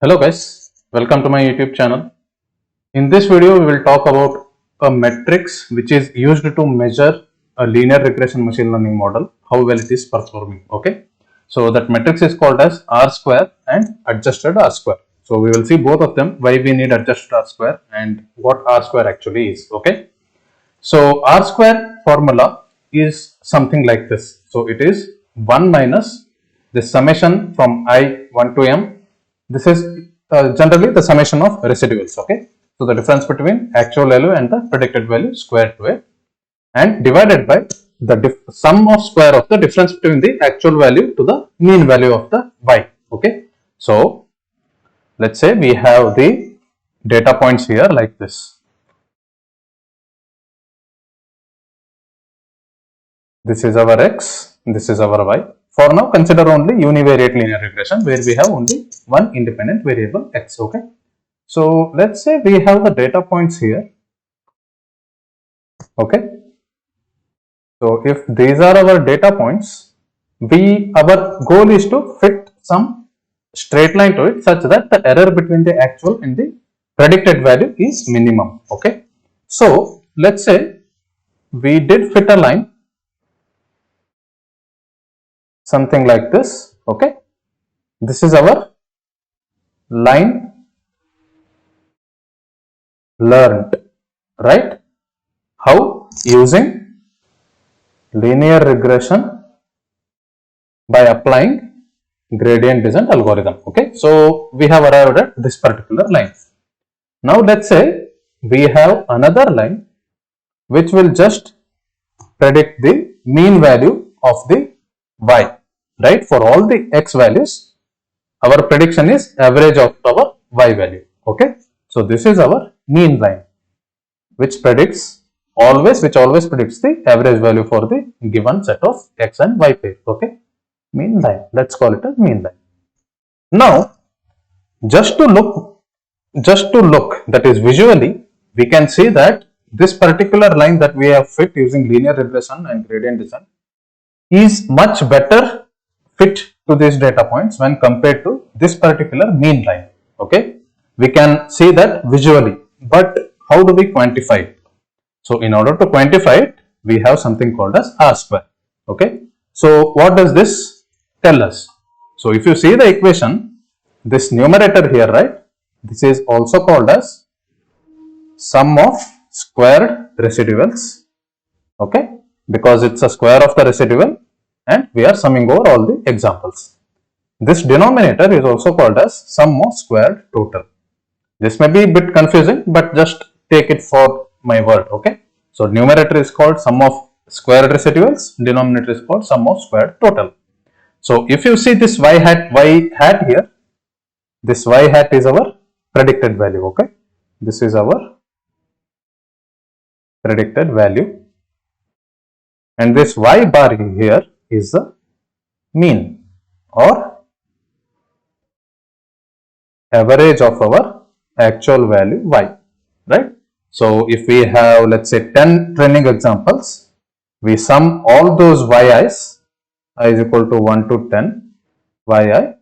Hello guys, welcome to my YouTube channel. In this video, we will talk about a matrix which is used to measure a linear regression machine learning model, how well it is performing. Okay, so that matrix is called as R square and adjusted R square. So we will see both of them, why we need adjusted R square and what R square actually is. Okay, so R square formula is something like this. So it is 1 minus the summation from I1 to M. This is generally the summation of residuals. Okay, so the difference between actual value and the predicted value squared to it, and divided by the sum of square of the difference between the actual value to the mean value of the y. Okay, so let's say we have the data points here like this. This is our x, this is our y. For now, consider only univariate linear regression where we have only one independent variable x. Okay, so let's say we have the data points here. Okay, so if these are our data points, our goal is to fit some straight line to it such that the error between the actual and the predicted value is minimum. Okay, so let's say we did fit a line something like this. Okay, this is our line learned, right? How? Using linear regression by applying gradient descent algorithm. Okay, so we have arrived at this particular line. Now let's say we have another line which will just predict the mean value of the y, right? For all the x values, our prediction is average of our y value. Okay, so this is our mean line which always predicts the average value for the given set of x and y pair. Okay, mean line, let's call it as mean line. Now just to look, that is visually, we can see that this particular line that we have fit using linear regression and gradient descent is much better fit to these data points when compared to this particular mean line. Okay, we can see that visually, but how do we quantify it? So in order to quantify it, we have something called as R square. Okay, so what does this tell us? So if you see the equation, this numerator here, right, this is also called as sum of squared residuals. Okay, because it's a square of the residual and we are summing over all the examples. This denominator is also called as sum of squared total. This may be a bit confusing, but just take it for my word. Okay, so numerator is called sum of squared residuals, denominator is called sum of squared total. So if you see this y hat here, this y hat is our predicted value. Okay, this is our predicted value, and this y bar here is the mean or average of our actual value y, right? So if we have, let's say, 10 training examples, we sum all those yi's, I is equal to 1 to 10 yi,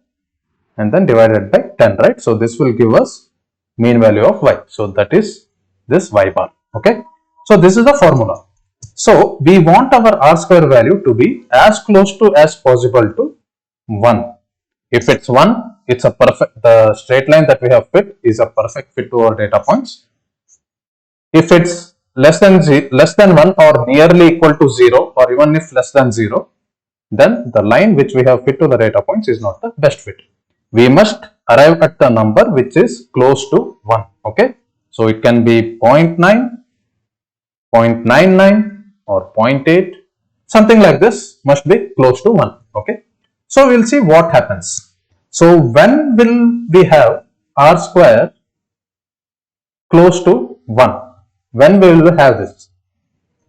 and then divided by 10, right? So this will give us mean value of y. So that is this y bar. Okay, so this is the formula. So we want our R square value to be as close to as possible to 1. If it's 1, it's a perfect, the straight line that we have fit is a perfect fit to our data points. If it's less than 1 or nearly equal to 0, or even if less than 0, then the line which we have fit to the data points is not the best fit. We must arrive at the number which is close to 1. Okay, so it can be 0.9, 0.99 or 0.8, something like this must be close to 1. Okay, so we'll see what happens. So when will we have R square close to 1? When will we have this,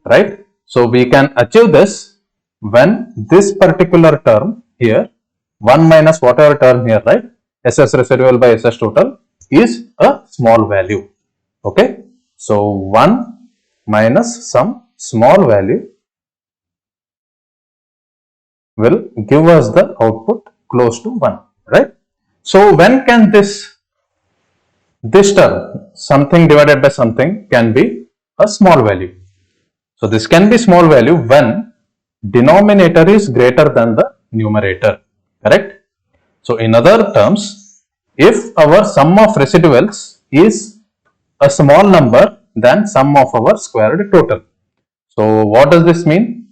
right? So we can achieve this when this particular term here, 1 minus whatever term here, right, SS residual by SS total, is a small value. Okay, so 1 minus some small value will give us the output close to 1, right? So when can this this term, something divided by something, can be a small value. So this can be small value when denominator is greater than the numerator, correct? So in other terms, if our sum of residuals is a small number than sum of our squared total. So what does this mean?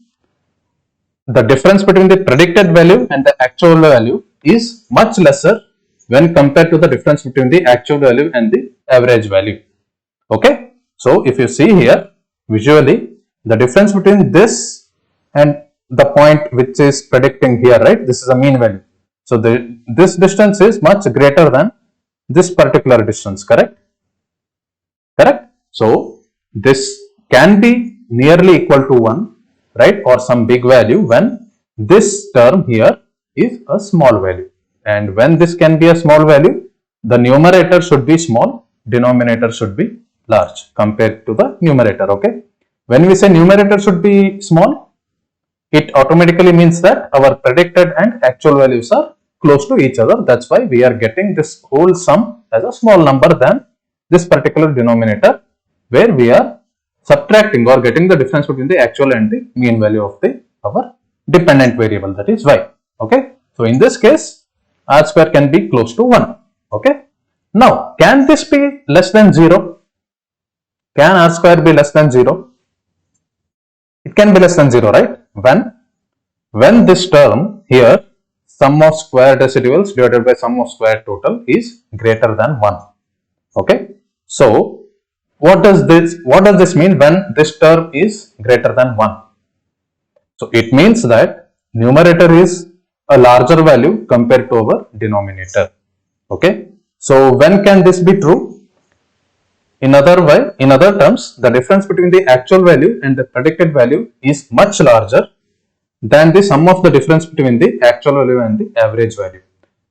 The difference between the predicted value and the actual value is much lesser when compared to the difference between the actual value and the average value. Okay, so if you see here visually, the difference between this and the point which is predicting here, right, this is a mean value. So this distance is much greater than this particular distance, correct? So this can be nearly equal to 1, right, or some big value when this term here is a small value. And when this can be a small value, the numerator should be small, denominator should be large compared to the numerator, okay? When we say numerator should be small, it automatically means that our predicted and actual values are close to each other. That's why we are getting this whole sum as a small number than this particular denominator, where we are subtracting or getting the difference between the actual and the mean value of our dependent variable, that is y. Okay, so in this case, r square can be close to 1. Okay, now can this be less than 0? Can r square be less than 0? It can be less than 0, right? When this term here, sum of squared residuals divided by sum of squared total, is greater than 1. Okay, so what does this mean when this term is greater than 1? So it means that numerator is a larger value compared to our denominator. Okay, so when can this be true? In other terms, the difference between the actual value and the predicted value is much larger than the sum of the difference between the actual value and the average value.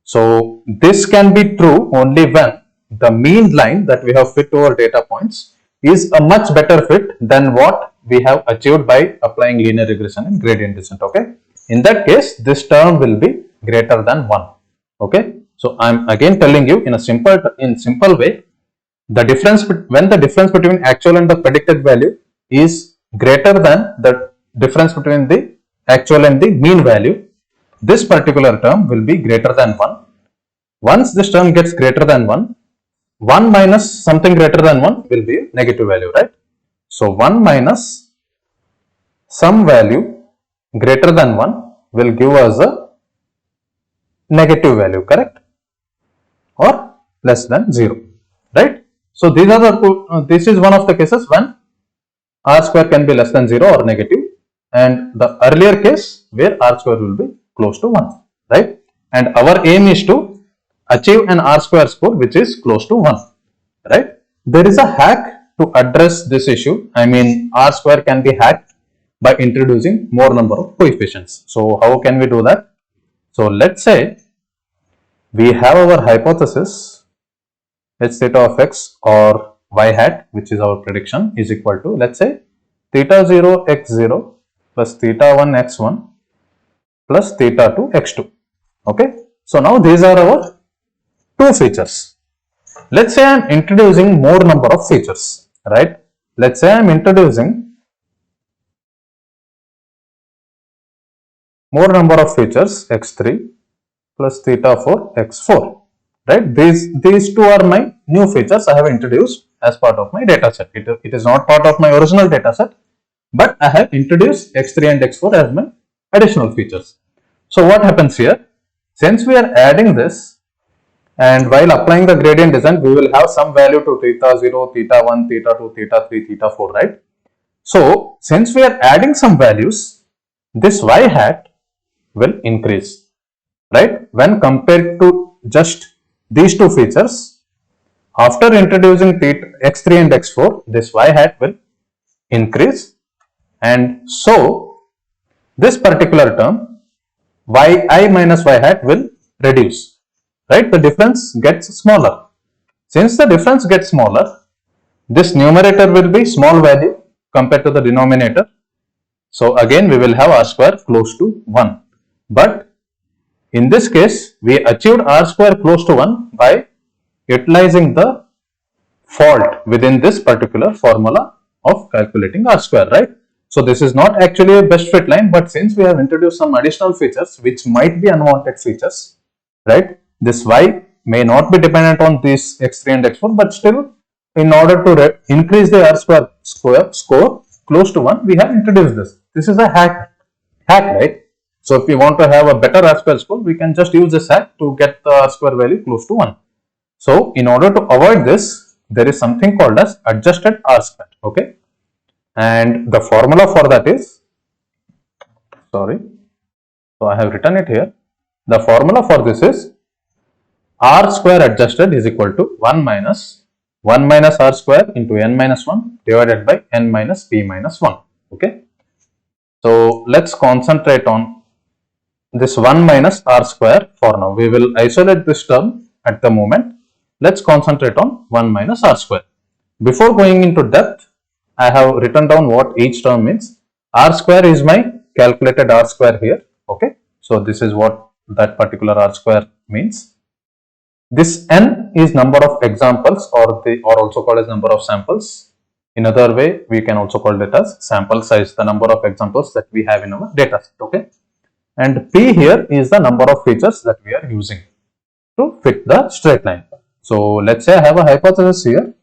So this can be true only when the mean line that we have fit to our data points is a much better fit than what we have achieved by applying linear regression and gradient descent. Okay, in that case, this term will be greater than 1. Okay, so I am again telling you in simple way, the difference when the difference between actual and the predicted value is greater than the difference between the actual and the mean value, this particular term will be greater than 1. Once this term gets greater than 1, 1 minus something greater than 1 will be a negative value, right? So 1 minus some value greater than 1 will give us a negative value, correct? Or less than 0, right? So these are this is one of the cases when r square can be less than 0 or negative, and the earlier case where r square will be close to 1, right? And our aim is to achieve an r square score which is close to 1, right? There is a hack to address this issue. I mean, r square can be hacked by introducing more number of coefficients. So how can we do that? So let's say we have our hypothesis h theta of x or y hat, which is our prediction, is equal to, let's say, theta 0 x0 plus theta 1 x1 plus theta 2 x2. Okay, so now these are our two features. Let's say I am introducing more number of features, right? Let's say I am introducing more number of features, x3 plus theta 4 x4. Right, these two are my new features I have introduced as part of my data set. It is not part of my original data set, but I have introduced x3 and x4 as my additional features. So what happens here? Since we are adding this, and while applying the gradient descent, we will have some value to theta 0, theta 1, theta 2, theta 3, theta 4, right? So since we are adding some values, this y hat will increase, right? When compared to just these two features, after introducing x3 and x4, this y hat will increase, and so this particular term yi minus y hat will reduce, right? The difference gets smaller. Since the difference gets smaller, this numerator will be small value compared to the denominator. So again we will have r square close to 1, but in this case, we achieved r square close to 1 by utilizing the fault within this particular formula of calculating R square, right? So this is not actually a best fit line, but since we have introduced some additional features which might be unwanted features, right? This y may not be dependent on this x3 and x4, but still, in order to increase the R square score close to 1, we have introduced this. This is a hack, right? So if we want to have a better R square score, we can just use this hack to get the R square value close to 1. So in order to avoid this, there is something called as adjusted R square, okay? And the formula for that is, so I have written it here. The formula for this is R square adjusted is equal to 1 minus R square into n minus 1 divided by n minus p minus 1, okay? So let's concentrate on this 1 minus R square for now. We will isolate this term at the moment. Let's concentrate on 1 minus R square. Before going into depth, I have written down what each term means. R square is my calculated R square here, okay? So this is what that particular R square means. This n is number of examples, or also called as number of samples. In other way, we can also call it as sample size, the number of examples that we have in our data set, okay? And p here is the number of features that we are using to fit the straight line. So let's say I have a hypothesis here,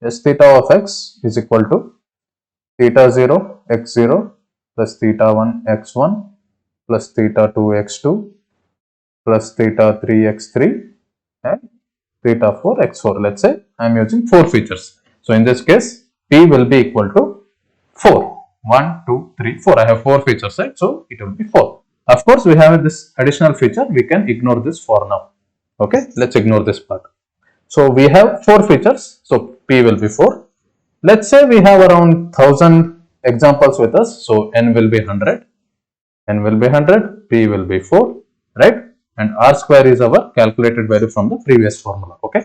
s theta of x is equal to theta 0 x0 plus theta 1 x1 plus theta 2 x2 plus theta 3 x3 and theta 4 x4. Let's say I am using 4 features. So in this case, p will be equal to 4. 1, 2, 3, 4. I have 4 features, right? So it will be 4. Of course, we have this additional feature. We can ignore this for now. Okay, let's ignore this part. So we have 4 features. So p will be 4. Let's say we have around 1000 examples with us. So n will be 100. N will be 100. P will be 4. Right? And R square is our calculated value from the previous formula. Okay.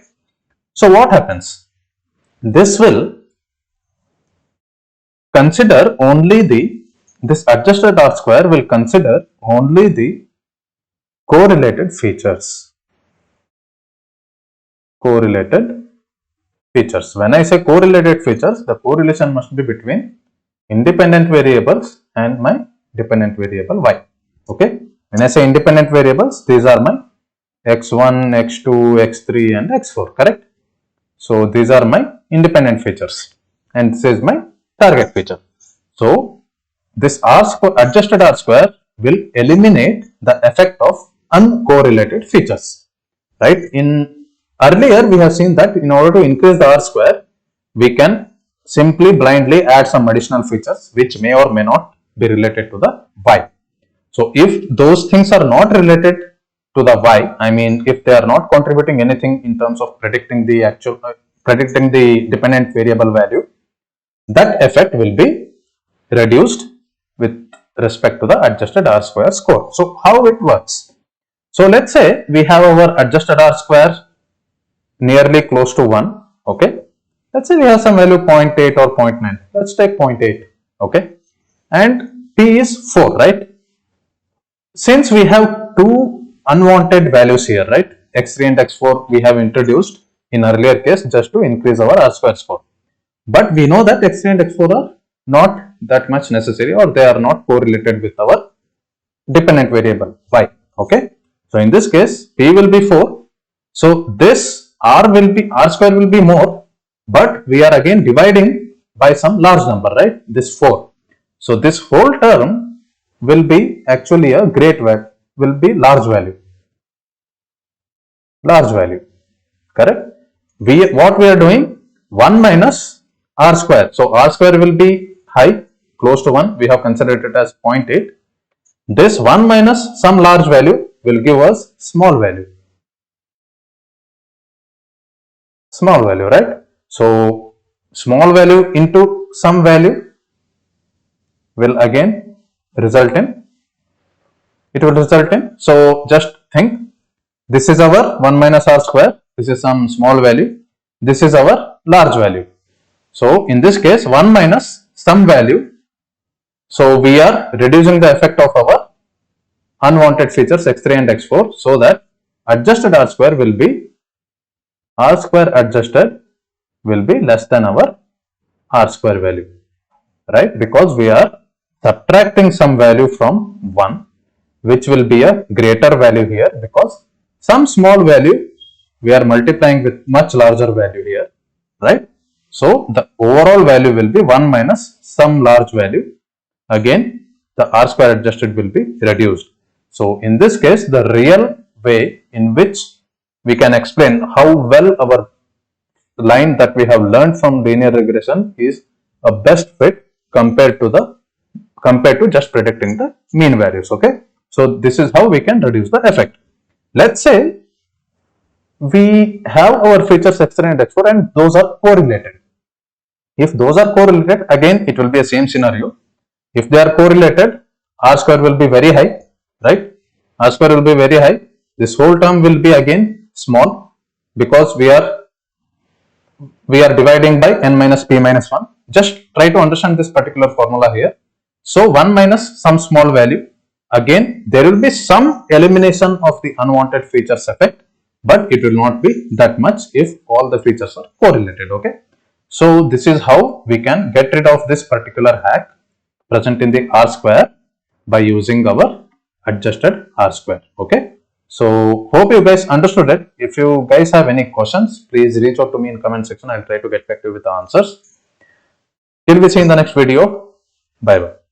So what happens? This will consider only this adjusted R square will consider only the correlated features. Correlated features. When I say correlated features, the correlation must be between independent variables and my dependent variable y. Okay. When I say independent variables, these are my x1, x2, x3 and x4, correct? So these are my independent features and this is my target feature. So this adjusted R square will eliminate the effect of uncorrelated features, right? In earlier we have seen that in order to increase the R square, we can simply blindly add some additional features which may or may not be related to the y. So if those things are not related to the y, I mean if they are not contributing anything in terms of predicting the dependent variable value, that effect will be reduced with respect to the adjusted R square score. So how it works? So let's say we have our adjusted R square nearly close to 1, okay? Let's say we have some value 0.8 or 0.9. Let's take 0.8, okay? And p is 4, right? Since we have two unwanted values here, right? x3 and x4 we have introduced in earlier case just to increase our R square score. But we know that x3 and x4 are not that much necessary, or they are not correlated with our dependent variable y, okay? So in this case, p will be 4. So this R square will be more, but we are again dividing by some large number, right? This 4. So this whole term will be actually a will be large value, correct? What we are doing, 1 minus R square. So R square will be high, close to 1. We have considered it as 0.8. This 1 minus some large value will give us small value, right? So small value into some value will again result in, so just think, this is our 1 minus R square, this is some small value, this is our large value. So in this case, 1 minus some value, so we are reducing the effect of our unwanted features x3 and x4, so that adjusted R square will be R square adjusted will be less than our r square value, right? Because we are subtracting some value from 1, which will be a greater value here, because some small value we are multiplying with much larger value here, right? So the overall value will be 1 minus some large value. Again, the r square adjusted will be reduced. So in this case, the real way in which we can explain how well our line that we have learned from linear regression is a best fit compared to just predicting the mean values. Okay, so this is how we can reduce the effect. Let's say we have our features x3 and x4 and those are correlated. If those are correlated, again it will be a same scenario. If they are correlated, r square will be very high, right? R square will be very high. This whole term will be again small, because we are dividing by n minus p minus 1. Just try to understand this particular formula here. So 1 minus some small value. Again, there will be some elimination of the unwanted features effect, but it will not be that much if all the features are correlated. Okay. So this is how we can get rid of this particular hack present in the r square by using our adjusted r square. Okay. So hope you guys understood it. If you guys have any questions, please reach out to me in comment section. I'll try to get back to you with the answers. Till we see in the next video. Bye bye.